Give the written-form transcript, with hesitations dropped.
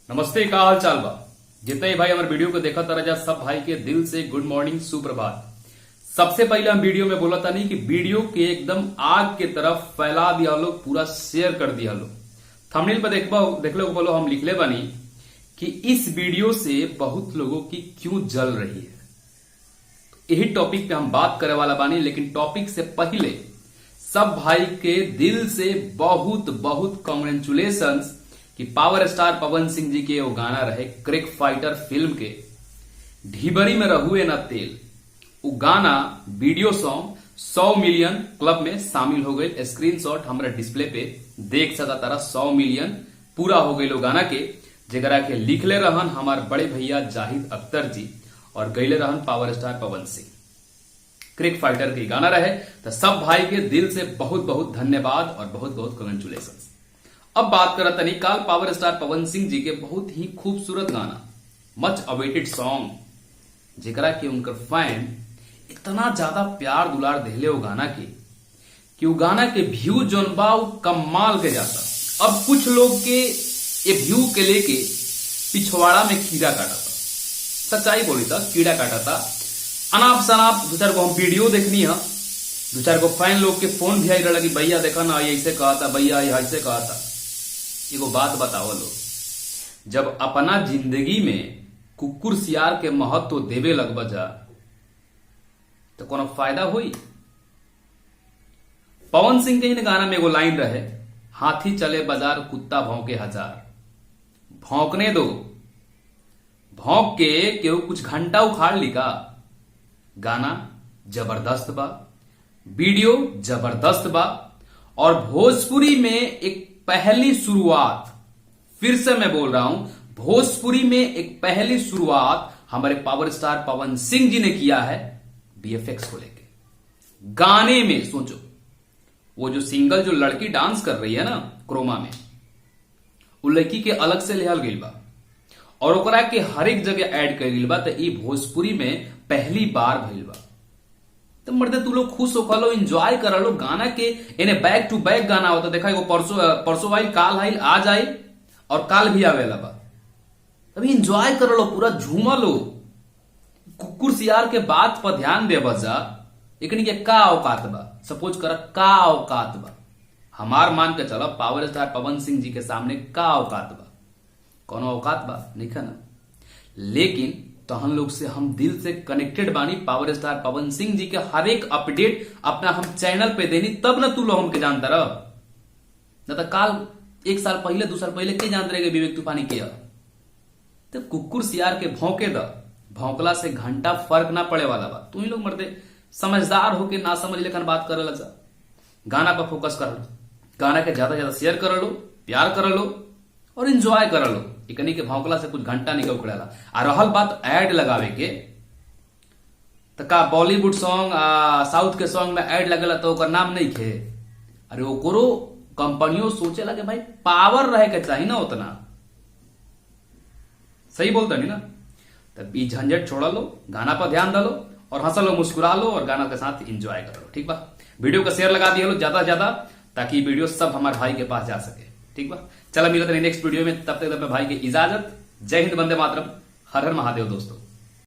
नमस्ते, का हाल चाल बा। जितने ही भाई हमारे वीडियो को देखा तारा जा, सब भाई के दिल से गुड मॉर्निंग, सुप्रभात। सबसे पहले हम वीडियो में बोला था नहीं कि वीडियो के एकदम आग के तरफ फैला दिया लो, पूरा शेयर कर दिया लो। थंबनेल पर देख लो बोलो, हम लिखले बनी कि इस वीडियो से बहुत लोगों की क्यों जल रही है। तो यही टॉपिक पे हम बात करे वाला बानी, लेकिन टॉपिक से पहले सब भाई के दिल से बहुत बहुत कॉन्ग्रेचुलेशंस कि पावर स्टार पवन सिंह जी के वो गाना रहे क्रिक फाइटर फिल्म के ढिबरी में रहुए न तेल। वो गाना वीडियो सॉन्ग 100 मिलियन क्लब में शामिल हो गए। स्क्रीनशॉट हमारे डिस्प्ले पे देख सका तारा, 100 मिलियन पूरा हो गए लो गाना के, जरा के लिखले रहन हमारे बड़े भैया जाहिद अख्तर जी और गईले रहन पावर स्टार पवन सिंह। क्रिक फाइटर के गाना रहे, तो सब भाई के दिल से बहुत बहुत धन्यवाद और बहुत बहुत कॉन्ग्रेचुलेशन। अब बात करत तनी काल पावर स्टार पवन सिंह जी के बहुत ही खूबसूरत गाना, मच अवेटेड सॉन्ग, जेकरा के उनकर फैन इतना ज्यादा प्यार दुलार देले वो गाना के कि वो गाना के व्यू जोन बा कमाल के जाता। अब कुछ लोग के ये व्यू के लेके पिछवाड़ा में कीड़ा काटा था, सच्चाई बोली था, कीड़ा काटा था। अनाप शनाप दो चार को हम वीडियो देखनी है, दो चार को फैन लोग के फोन भी आई रहा कि भैया देखा ना ये ऐसे कहा था, भैया ये ऐसे कहा था। एगो बात बताओ लो, जब अपना जिंदगी में कुकुर सियार के महत्व देवे लगबा जा तो कोनो फायदा हुई। पवन सिंह के ही गाना में एगो लाइन रहे, हाथी चले बाजार कुत्ता भौंके हजार। भौंकने दो, भौंक के केहू कुछ घंटा उखाड़ ली का। गाना जबरदस्त बा, वीडियो जबरदस्त बा, और भोजपुरी में एक पहली शुरुआत, फिर से मैं बोल रहा हूं, भोजपुरी में एक पहली शुरुआत हमारे पावर स्टार पवन सिंह जी ने किया है बीएफएक्स को लेके। गाने में सोचो, वो जो सिंगल जो लड़की डांस कर रही है ना क्रोमा में, वो लड़की के अलग से लेहल गई बा और ओकरा के हर एक जगह ऐड कर गई बा। तो ई भोजपुरी में पहली बार भइल बा। तो मर्दे तू लोग खुश होकर लो, एंजॉय कर लो गाना के। इन्हें बैक टू बैक गाना होता, देखा एगो परसों आई, काल आई, आज आई और काल भी आवेला बा। अभी एंजॉय कर लो, पूरा झूमा लो। कुकुर सियार के बात पर ध्यान दे बजा, एकनी के का औकात बा, सपोज कर का औकात बा। हमार मान के चलो पावर स्टार पवन सिंह जी के सामने का औकात बा, कोनो औकात बा नहीं ना। लेकिन तो हम लोग से हम दिल से कनेक्टेड बानी। पावर स्टार पवन सिंह जी के हर एक अपडेट अपना हम चैनल पे देनी, तब ना तू लोग हमके जानता रह। न तो काल एक साल पहले, 2 साल पहले के जानते रहे विवेक तूफानी किया। तो कुकुर सियार के भौंके द, भौंकला से घंटा फर्क ना पड़े वाला बा। तू ही लोग मर्दे समझदार होके ना समझ लेकर बात करे ला जा। गाना पर फोकस कर लो, गाना के ज्यादा ज्यादा शेयर कर लो, प्यार कर लो और एंजॉय कर लो। इकनी के भौंकला से कुछ घंटा निकल उखड़ेला। आ रहल बात ऐड लगावे के, तो का बॉलीवुड सॉन्ग साउथ के सॉन्ग में ऐड लगेला तो ओकर नाम नहीं खे। अरे ओकरो कंपनियों सोचे लगे भाई पावर रहे के चाहिए ना उतना। सही बोलता नहीं ना। तब ई झंझट छोड़ा लो, गाना पर ध्यान डालो और हंसा लो, मुस्कुरा लो और गाना के साथ एंजॉय करो। ठीक बा, वीडियो को शेयर लगा दिया लो ज्यादा से ज्यादा, ताकि वीडियो सब हमारे भाई के पास जा सके। ठीक बा, चलो मिलते हैं नेक्स्ट वीडियो में। तब तक अपने भाई की इजाजत। जय हिंद, वंदे मातरम, हर हर महादेव दोस्तों।